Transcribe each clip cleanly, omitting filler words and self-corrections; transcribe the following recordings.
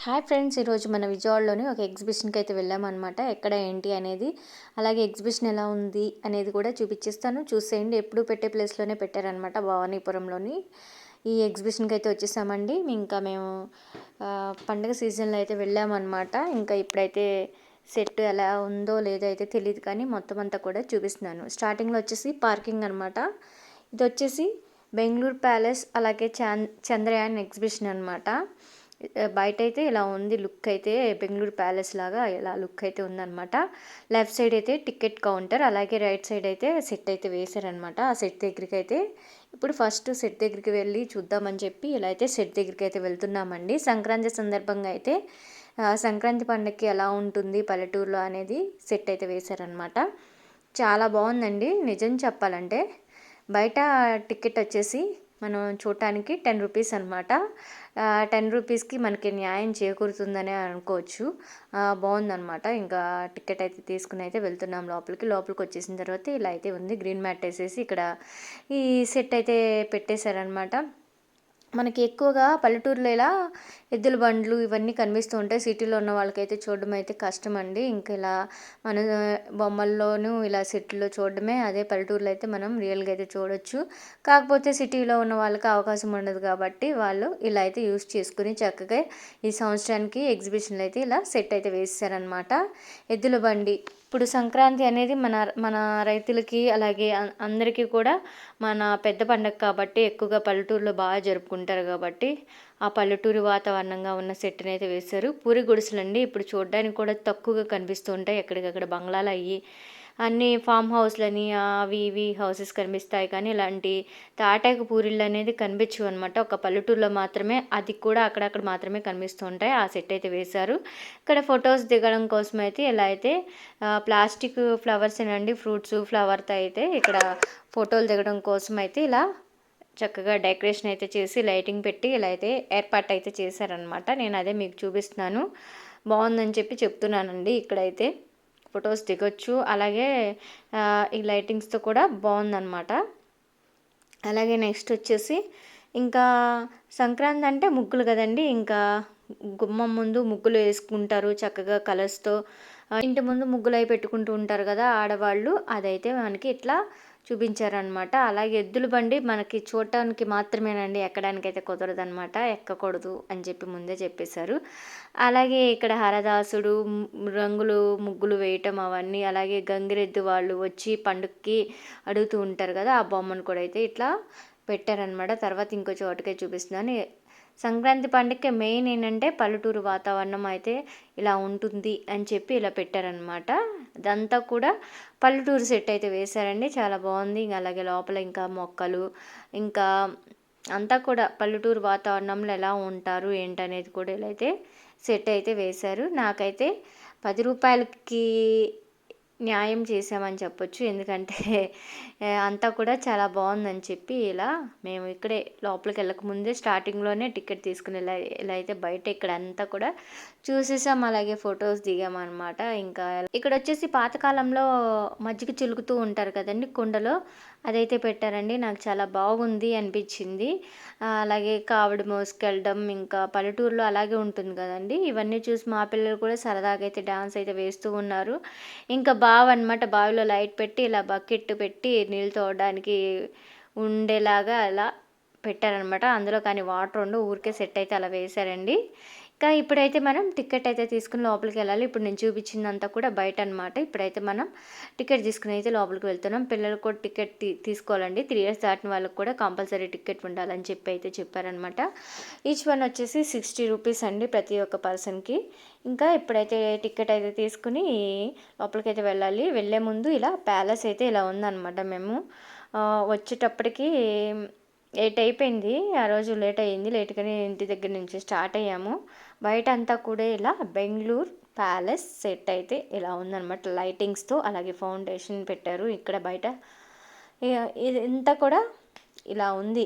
Hi friends, ఈరోజు మన విజయవాడలోని ఒక ఎగ్జిబిషన్కి అయితే వెళ్ళామన్నమాట. ఎక్కడ ఏంటి అనేది, అలాగే ఎగ్జిబిషన్ ఎలా ఉంది అనేది కూడా చూపించేస్తాను, చూసేయండి. ఎప్పుడు పెట్టే ప్లేస్లోనే పెట్టారనమాట, భవానీపురంలోని. ఈ ఎగ్జిబిషన్కి అయితే వచ్చేసామండి. ఇంకా మేము పండగ సీజన్లో అయితే వెళ్ళామన్నమాట. ఇంకా ఇప్పుడైతే సెట్ ఎలా ఉందో లేదో అయితే తెలియదు, కానీ మొత్తం అంతా కూడా చూపిస్తున్నాను. స్టార్టింగ్లో వచ్చేసి పార్కింగ్ అనమాట. ఇది వచ్చేసి బెంగళూరు ప్యాలెస్, అలాగే చంద్రయాన్ ఎగ్జిబిషన్ అనమాట. బయట అయితే ఇలా ఉంది లుక్, అయితే బెంగళూరు ప్యాలెస్ లాగా ఇలా లుక్ అయితే ఉందన్నమాట. లెఫ్ట్ సైడ్ అయితే టికెట్ కౌంటర్, అలాగే రైట్ సైడ్ అయితే సెట్ అయితే వేశారనమాట. ఆ సెట్ దగ్గరికి అయితే ఇప్పుడు ఫస్ట్ సెట్ దగ్గరికి వెళ్ళి చూద్దామని చెప్పి ఇలా అయితే సెట్ దగ్గరికి అయితే వెళ్తున్నామండి. సంక్రాంతి సందర్భంగా అయితే సంక్రాంతి పండుగకి ఎలా ఉంటుంది పల్లెటూరులో అనేది సెట్ అయితే వేశారనమాట. చాలా బాగుందండి నిజం చెప్పాలంటే. బయట టికెట్ వచ్చేసి మనం చూడటానికి 10 రూపీస్ అనమాట. 10 రూపీస్కి మనకి న్యాయం చేకూరుతుందనే అనుకోవచ్చు. బాగుందనమాట. ఇంకా టికెట్ అయితే తీసుకుని అయితే వెళ్తున్నాం లోపలికి వచ్చేసిన తర్వాత ఇలా అయితే ఉంది. గ్రీన్ మ్యాట్ వేసేసి ఇక్కడ ఈ సెట్ అయితే పెట్టేశారనమాట. మనకి ఎక్కువగా పల్లెటూరులో ఇలా ఎద్దుల బండ్లు ఇవన్నీ కనిపిస్తూ ఉంటాయి. సిటీలో ఉన్న వాళ్ళకైతే చూడడం అయితే కష్టం అండి. ఇంకా ఇలా మన బొమ్మల్లోనూ ఇలా సెట్లో చూడడమే, అదే పల్లెటూరులో అయితే మనం రియల్గా అయితే చూడొచ్చు. కాకపోతే సిటీలో ఉన్న వాళ్ళకి అవకాశం ఉండదు కాబట్టి వాళ్ళు ఇలా అయితే యూస్ చేసుకుని చక్కగా ఈ సంవత్సరానికి ఎగ్జిబిషన్లు అయితే ఇలా సెట్ అయితే వేసారనమాట. ఎద్దుల బండి ఇప్పుడు సంక్రాంతి అనేది మన మన రైతులకి అలాగే అందరికీ కూడా మన పెద్ద పండగ కాబట్టి ఎక్కువగా పల్లెటూరులో బాగా జరుపుకుంటారు కాబట్టి ఆ పల్లెటూరు వాతావరణంగా ఉన్న సెట్ని అయితే వేశారు. పూరి గుడిసెలండి ఇప్పుడు చూడడానికి కూడా తక్కువగా కనిపిస్తూ ఉంటాయి. ఎక్కడికక్కడ బంగ్లాలు అయ్యి అన్ని ఫామ్ హౌస్లని అవి ఇవి హౌసెస్ కనిపిస్తాయి, కానీ ఇలాంటి తాటాకు పూరిళ్ళు అనేది కనిపించవు అనమాట. ఒక పల్లెటూరులో మాత్రమే, అది కూడా అక్కడక్కడ మాత్రమే కనిపిస్తూ ఉంటాయి. ఆ సెట్ అయితే వేశారు. ఇక్కడ ఫొటోస్ దిగడం కోసం అయితే ఇలా అయితే ప్లాస్టిక్ ఫ్లవర్స్ ఏనండి, ఫ్రూట్స్ ఫ్లవర్తో అయితే ఇక్కడ ఫోటోలు దిగడం కోసం అయితే ఇలా చక్కగా డెకరేషన్ అయితే చేసి లైటింగ్ పెట్టి ఇలా అయితే ఏర్పాటు అయితే చేశారనమాట. నేను అదే మీకు చూపిస్తున్నాను, బాగుందని చెప్పి చెప్తున్నానండి. ఇక్కడైతే ఫొటోస్ దిగొచ్చు, అలాగే ఈ లైటింగ్స్తో కూడా బాగుందన్నమాట. అలాగే నెక్స్ట్ వచ్చేసి ఇంకా సంక్రాంతి అంటే ముగ్గులు కదండి. ఇంకా గుమ్మం ముందు ముగ్గులు వేసుకుంటారు చక్కగా కలర్స్తో. ఇంటి ముందు ముగ్గులు అవి పెట్టుకుంటూ ఉంటారు కదా ఆడవాళ్ళు, అదైతే మనకి ఇట్లా చూపించారనమాట. అలాగే ఎద్దుల బండి మనకి చూడటానికి మాత్రమేనండి, ఎక్కడానికైతే కుదరదనమాట, ఎక్కకూడదు అని చెప్పి ముందే చెప్పేశారు. అలాగే ఇక్కడ హరదాసుడు రంగులు ముగ్గులు వేయటం అవన్నీ, అలాగే గంగిరెద్దు వాళ్ళు వచ్చి పండుగకి అడుగుతూ ఉంటారు కదా, ఆ బొమ్మను కూడా అయితే ఇట్లా పెట్టారనమాట. తర్వాత ఇంకో చోటకే చూపిస్తున్నాను. సంక్రాంతి పండుగకి మెయిన్ ఏంటంటే పల్లెటూరు వాతావరణం అయితే ఇలా ఉంటుంది అని చెప్పి ఇలా పెట్టారనమాట. అదంతా కూడా పల్లెటూరు సెట్ అయితే వేశారండి, చాలా బాగుంది. ఇంకా అలాగే లోపల ఇంకా మొక్కలు, ఇంకా అంతా కూడా పల్లెటూరు వాతావరణంలో ఎలా ఉంటారు ఏంటనేది కూడా ఇలా అయితే సెట్ అయితే వేశారు. నాకైతే 10 రూపాయలకి న్యాయం చేసామని చెప్పొచ్చు, ఎందుకంటే అంతా కూడా చాలా బాగుందని చెప్పి ఇలా మేము ఇక్కడే లోపలికి వెళ్ళకముందే స్టార్టింగ్లోనే టికెట్ తీసుకుని ఇలా అయితే బయట ఇక్కడ అంతా కూడా చూసేసాం, అలాగే ఫొటోస్ దిగామన్నమాట. ఇంకా ఇక్కడ వచ్చేసి పాతకాలంలో మజ్జిగ చిలుకుతూ ఉంటారు కదండి కుండలో, అదైతే పెట్టారండి. నాకు చాలా బాగుంది అనిపించింది. అలాగే కావడి మోసుకెళ్ళడం, ఇంకా పల్లెటూరులో అలాగే ఉంటుంది కదండి. ఇవన్నీ చూసి మా పిల్లలు కూడా సరదాగా అయితే డాన్స్ అయితే వేస్తూ ఉన్నారు. ఇంకా బావి అనమాట, బావిలో లైట్ పెట్టి ఇలా బకెట్ పెట్టి నీళ్ళు తోడడానికి ఉండేలాగా అలా పెట్టారనమాట. అందులో కానీ వాటర్ ఉండు, ఊరికే సెట్ అయితే అలా వేశారండి. ఇంకా ఇప్పుడైతే మనం టికెట్ అయితే తీసుకుని లోపలికి వెళ్ళాలి. ఇప్పుడు నేను చూపించిందంతా కూడా బయట అనమాట. ఇప్పుడైతే మనం టికెట్ తీసుకుని అయితే లోపలికి వెళ్తున్నాం. పిల్లలకు కూడా టికెట్ తీసుకోవాలండి. 3 years దాటిన వాళ్ళకి కూడా కంపల్సరీ టికెట్ ఉండాలని చెప్పి అయితే చెప్పారనమాట. ఈచ్ వన్ వచ్చేసి 60 రూపీస్ అండి ప్రతి ఒక్క పర్సన్కి. ఇంకా ఇప్పుడైతే టికెట్ అయితే తీసుకుని లోపలికి అయితే వెళ్ళాలి. వెళ్ళే ముందు ఇలా ప్యాలెస్ అయితే ఇలా ఉందన్నమాట. మేము వచ్చేటప్పటికి 8 అయిపోయింది. ఆ రోజు లేట్ అయ్యింది. లేట్గానే ఇంటి దగ్గర నుంచి స్టార్ట్ అయ్యాము. బయట అంతా కూడా ఇలా బెంగళూరు ప్యాలెస్ సెట్ అయితే ఇలా ఉందన్నమాట, లైటింగ్స్తో. అలాగే ఫౌండేషన్ పెట్టారు ఇక్కడ బయట. ఇదంతా కూడా ఇలా ఉంది.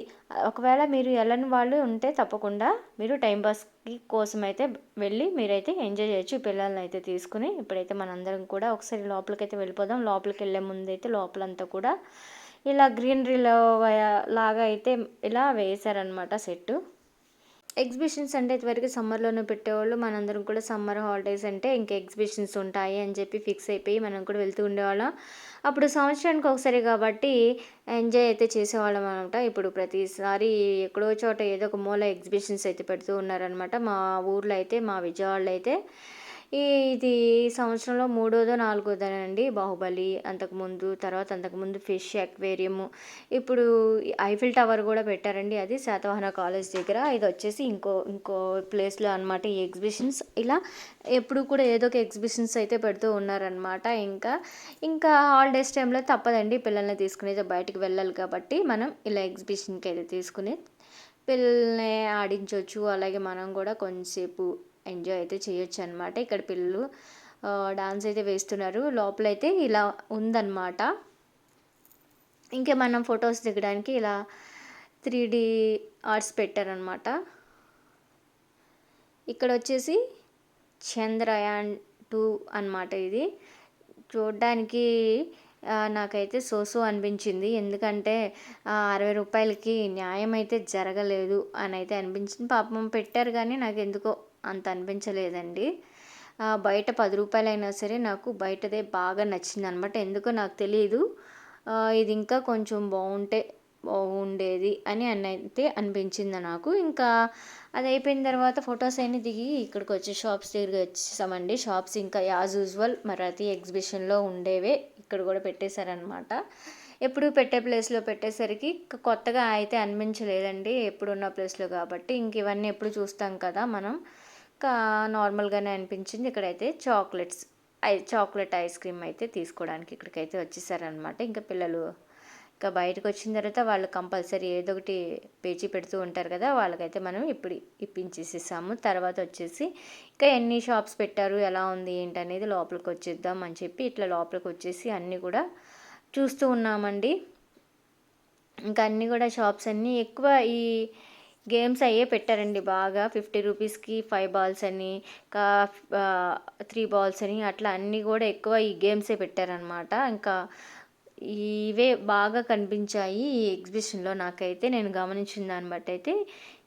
ఒకవేళ మీరు వెళ్ళని వాళ్ళు ఉంటే తప్పకుండా మీరు టైంపాస్కి కోసం అయితే వెళ్ళి మీరైతే ఎంజాయ్ చేయొచ్చు, పిల్లల్ని అయితే తీసుకుని. ఇప్పుడైతే మనందరం కూడా ఒకసారి లోపలికి అయితే వెళ్ళిపోదాం. లోపలికి వెళ్ళే ముందు అయితే లోపలంతా కూడా ఇలా గ్రీనరీలో లాగా అయితే ఇలా వేశారనమాట సెట్టు. ఎగ్జిబిషన్స్ అంటే ఇదివరకు సమ్మర్‌లోనే పెట్టేవాళ్ళు. మనందరం కూడా సమ్మర్ హాలిడేస్ అంటే ఇంక ఎగ్జిబిషన్స్ ఉంటాయి అని చెప్పి ఫిక్స్ అయిపోయి మనం కూడా వెళ్తూ ఉండేవాళ్ళం. అప్పుడు సంవత్సరానికి ఒకసారి కాబట్టి ఎంజాయ్ అయితే చేసేవాళ్ళం అనమాట. ఇప్పుడు ప్రతిసారి ఎక్కడో చోట ఏదో ఒక మూల ఎగ్జిబిషన్స్ అయితే పెడుతూ ఉన్నారనమాట. మా ఊర్లో అయితే, మా విజయవాడలో అయితే ఇది సంవత్సరంలో మూడోదో, నాలుగోదేనండి. 'బాహుబలి' అంతకుముందు, తర్వాత అంతకుముందు ఫిష్ అక్వేరియము. ఇప్పుడు ఐఫిల్ టవర్ గూడా పెట్టారండి. అది శాతవాహన కాలేజ్ దగ్గర. ఇదొచ్చేసి ఇంకో ప్లేస్‌లో అనమాట ఈ ఎగ్జిబిషన్స్. ఇలా ఎప్పుడు కూడా ఏదో ఒక ఎగ్జిబిషన్స్ అయితే పెడుతూ ఉన్నారనమాట. ఇంకా హాలిడేస్ టైంలో తప్పదండి. పిల్లల్ని తీసుకొని అయితే బయటికి వెళ్ళాలి కాబట్టి మనం ఇలా ఎగ్జిబిషన్‌కైతే తీసుకొని పిల్లల్ని ఆడించొచ్చు. అలాగే మనం గూడా కొంచెంసేపు ఎంజాయ్ అయితే చేయొచ్చనమాట. ఇక్కడ పిల్లలు డాన్స్ అయితే వేస్తున్నారు. లోపలైతే ఇలా ఉందనమాట. ఇంకా మనం ఫొటోస్ దిగడానికి ఇలా 3D ఆర్ట్స్ పెట్టారనమాట. ఇక్కడొచ్చేసి 'చంద్రయాన్ 2' అనమాట ఇది. చూడ్డానికి నాకైతే సో అనిపించింది. ఎందుకంటే 60 రూపాయలకి న్యాయం అయితే జరగలేదు అనైతే అనిపించింది. పాపం పెట్టారు గానీ నాకెందుకో అంత అనిపించలేదండి. బయట 10 రూపాయలైనా సరే నాకు బయటదే బాగా నచ్చిందనమాట. ఎందుకో నాకు తెలీదు. ఇది ఇంకా కొంచెం బాగుండేది అని అయితే అనిపించింది నాకు. ఇంకా అదయిపోయిన తర్వాత ఫొటోస్ అన్నీ దిగి ఇక్కడికొచ్చి షాప్స్ దగ్గరికి వచ్చేసామండి. షాప్స్ ఇంకా యాజ్ యూజువల్ ప్రతి ఎగ్జిబిషన్‌లో ఉండేవే ఇక్కడ కూడా పెట్టేశారనమాట. ఎప్పుడు పెట్టే ప్లేస్‌లో పెట్టేసరికి కొత్తగా అయితే అనిపించలేదండి. ఎప్పుడున్న ప్లేస్‌లో కాబట్టి. ఇంక ఇవన్నీ ఎప్పుడు చూస్తాం కదా మనం. నార్మల్‌గానే అనిపించింది. ఇక్కడైతే చాక్లెట్ ఐస్ క్రీమ్ అయితే తీసుకోవడానికి ఇక్కడికైతే వచ్చేసారనమాట. ఇంకా పిల్లలు బయటకొచ్చిన తర్వాత వాళ్ళు కంపల్సరీ ఏదో ఒకటి పేచీ పెడుతూ ఉంటారు కదా! వాళ్ళకైతే మనం ఇప్పుడు ఇప్పించేసేసాము. తర్వాత వచ్చేసి ఇంకా ఎన్ని షాప్స్ పెట్టారు, ఎలా ఉంది, ఏంటనేది లోపలికొచ్చేద్దాం అని చెప్పి ఇట్లా లోపలికొచ్చేసి అన్నీ కూడా చూస్తూ ఉన్నామండి. ఇంకా అన్నీ కూడా షాప్స్ అన్నీ ఎక్కువ ఈ గేమ్స్ అయ్యే పెట్టారండి బాగా. 50 రూపీస్‌కి 5 బాల్స్ అని, 3 బాల్స్ అని అట్లా అన్నీ కూడా ఎక్కువ ఈ గేమ్సే పెట్టారనమాట. ఇంకా ఇవే బాగా కనిపించాయి ఈ ఎగ్జిబిషన్‌లో నాకైతే. నేను గమనించిన దాన్ని బట్టి అయితే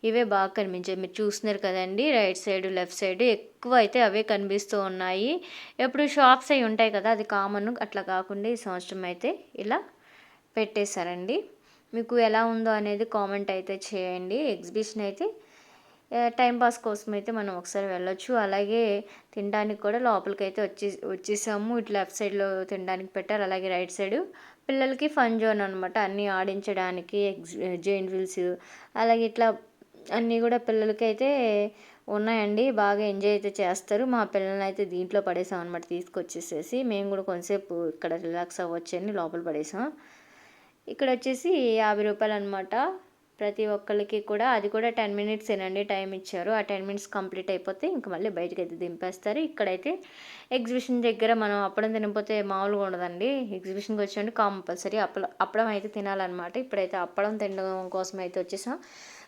ఇవే బాగా కనిపించాయి. మీరు చూస్తున్నారు కదండీ! రైట్ సైడ్, లెఫ్ట్ సైడ్ ఎక్కువ అయితే అవే కనిపిస్తూ ఉన్నాయి. ఎప్పుడు షాప్స్ అయి ఉంటాయి కదా! అది కామన్. అట్లా కాకుండా ఈ సంవత్సరం అయితే ఇలా పెట్టేశారండి. మీకు ఎలా ఉందో అనేది కామెంట్ అయితే చేయండి. ఎగ్జిబిషన్ అయితే టైం పాస్ కోసం అయితే మనం ఒకసారి వెళ్ళొచ్చు. అలాగే తినడానికి కూడా లోపలికైతే వచ్చేసాము. ఇటు లెఫ్ట్ సైడ్‌లో తినడానికి పెట్టారు. అలాగే రైట్ సైడు పిల్లలకి ఫన్ జోన్ అనమాట. అన్నీ ఆడించడానికి జెయింట్ వీల్స్ అలాగే ఇట్లా అన్నీ కూడా పిల్లలకైతే ఉన్నాయండి. బాగా ఎంజాయ్ అయితే చేస్తారు. మా పిల్లల్ని అయితే దీంట్లో పడేసాం అనమాట తీసుకొచ్చేసేసి. మేము కూడా కొంతసేపు ఇక్కడ రిలాక్స్ అవ్వచ్చని లోపల పడేసాం. ఇక్కడ వచ్చేసి 50 రూపాయలు అనమాట. ప్రతి ఒక్కళ్ళకి కూడా అది కూడా 10 మినిట్సేనండి టైం ఇచ్చారు. ఆ 10 మినిట్స్ కంప్లీట్ అయిపోతే ఇంక మళ్ళీ బయటకైతే దింపేస్తారు. ఇక్కడైతే ఎగ్జిబిషన్ దగ్గర మనం అప్పడం తినకపోతే మామూలుగా ఉండదండి. ఎగ్జిబిషన్‌కి వచ్చామంటే కంపల్సరీ అప్పడం అయితే తినాలన్నమాట. ఇప్పుడైతే అప్పడం తినడం కోసం అయితే వచ్చేసాం.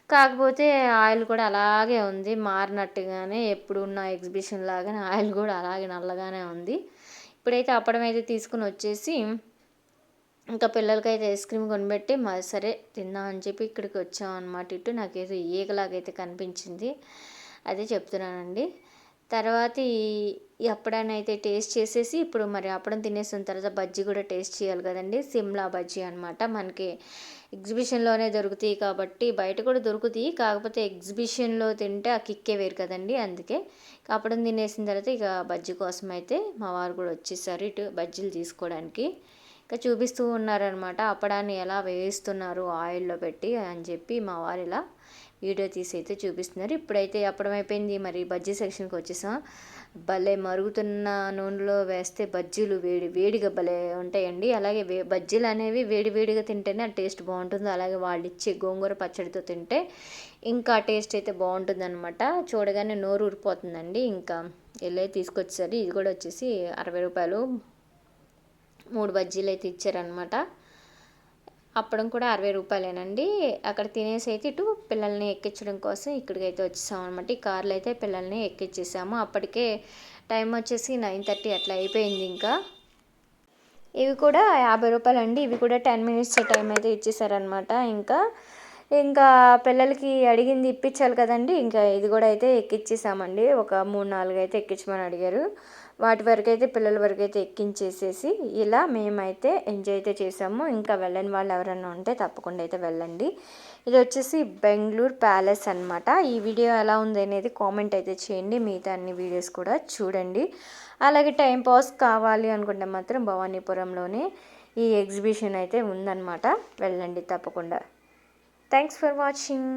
కాకపోతే ఆయిల్ కూడా అలాగే ఉంది. మారినట్టుగానే ఎప్పుడున్న ఎగ్జిబిషన్ లాగానే ఆయిల్ కూడా అలాగే నల్లగానే ఉంది. ఇప్పుడైతే అప్పడం అయితే తీసుకొని వచ్చేసి ఇంకా పిల్లలకైతే ఐస్ క్రీమ్ కొనిపెట్టి సరే తిందాం అని చెప్పి ఇక్కడికి వచ్చామన్నమాట. ఇటు నాకేదో ఈగలాగైతే కనిపించింది. అదే చెప్తున్నానండి. తర్వాత ఈ అప్పడాన్ని అయితే టేస్ట్ చేసేసి ఇప్పుడు మరి అప్పడం తినేసిన తర్వాత బజ్జీ కూడా టేస్ట్ చేయాలి కదండి. సిమ్లా బజ్జీ అనమాట. మనకి ఎగ్జిబిషన్‌లోనే దొరుకుతాయి కాబట్టి బయట కూడా దొరుకుతాయి. కాకపోతే ఎగ్జిబిషన్‌లో తింటే ఆ కిక్కే వేరు కదండి. అందుకే అప్పడం తినేసిన తర్వాత ఇక బజ్జీ కోసం అయితే మా వారు కూడా వచ్చేసారు ఇటు బజ్జీలు తీసుకోవడానికి. ఇంకా చూపిస్తూ ఉన్నారనమాట. అప్పడాన్ని ఎలా వేయిస్తున్నారు ఆయిల్‌లో పెట్టి అని చెప్పి మా వారు ఇలా వీడియో తీసి అయితే చూపిస్తున్నారు. ఇప్పుడైతే అప్పడం అయిపోయింది. మరి బజ్జీ సెక్షన్‌కి వచ్చేసాం. భలే మరుగుతున్న నూనెలో వేస్తే బజ్జీలు వేడిగా భలే ఉంటాయండి. అలాగే బజ్జీలు అనేవి వేడిగా తింటేనే ఆ టేస్ట్ బాగుంటుంది. అలాగే వాళ్ళు ఇచ్చే గోంగూర పచ్చడితో తింటే ఇంకా టేస్ట్ అయితే బాగుంటుందన్నమాట. చూడగానే నోరు ఊరిపోతుందండి. ఇంకా వెళ్ళి తీసుకొచ్చేసరి ఇది కూడా వచ్చేసి 60 రూపాయలు 3 బజ్జీలు అయితే ఇచ్చారనమాట. అప్పడం కూడా 60 రూపాయలేనండి. అక్కడ తినేసి అయితే ఇటు పిల్లల్ని ఎక్కించడం కోసం ఇక్కడికైతే వచ్చేసాం అనమాట. ఈ కార్లో అయితే పిల్లల్ని ఎక్కించేసాము. అప్పటికే టైం వచ్చేసి 9:30 అట్లా అయిపోయింది. ఇంకా ఇవి కూడా 50 రూపాయలండి. ఇవి కూడా 10 మినిట్స్ టైం అయితే ఇచ్చేసారనమాట. ఇంకా ఇంకా పిల్లలకి అడిగింది ఇప్పించాలి కదండి. ఇంకా ఇది కూడా అయితే ఎక్కించేసామండి. ఒక 3, 4 అయితే ఎక్కించమని అడిగారు. వాటి వరకు అయితే పిల్లల వరకు అయితే ఎక్కించేసేసి ఇలా మేమైతే ఎంజాయ్ అయితే చేసాము. ఇంకా వెళ్ళని వాళ్ళు ఎవరైనా ఉంటే తప్పకుండా అయితే వెళ్ళండి. ఇది వచ్చేసి బెంగళూరు ప్యాలెస్ అనమాట. ఈ వీడియో ఎలా ఉంది అనేది కామెంట్ అయితే చేయండి. మిగతా అన్ని వీడియోస్ కూడా చూడండి. అలాగే టైం పాస్ కావాలి అనుకుంటే మాత్రం భవానీపురంలోనే ఈ ఎగ్జిబిషన్ అయితే ఉందన్నమాట. వెళ్ళండి తప్పకుండా. Thanks for watching.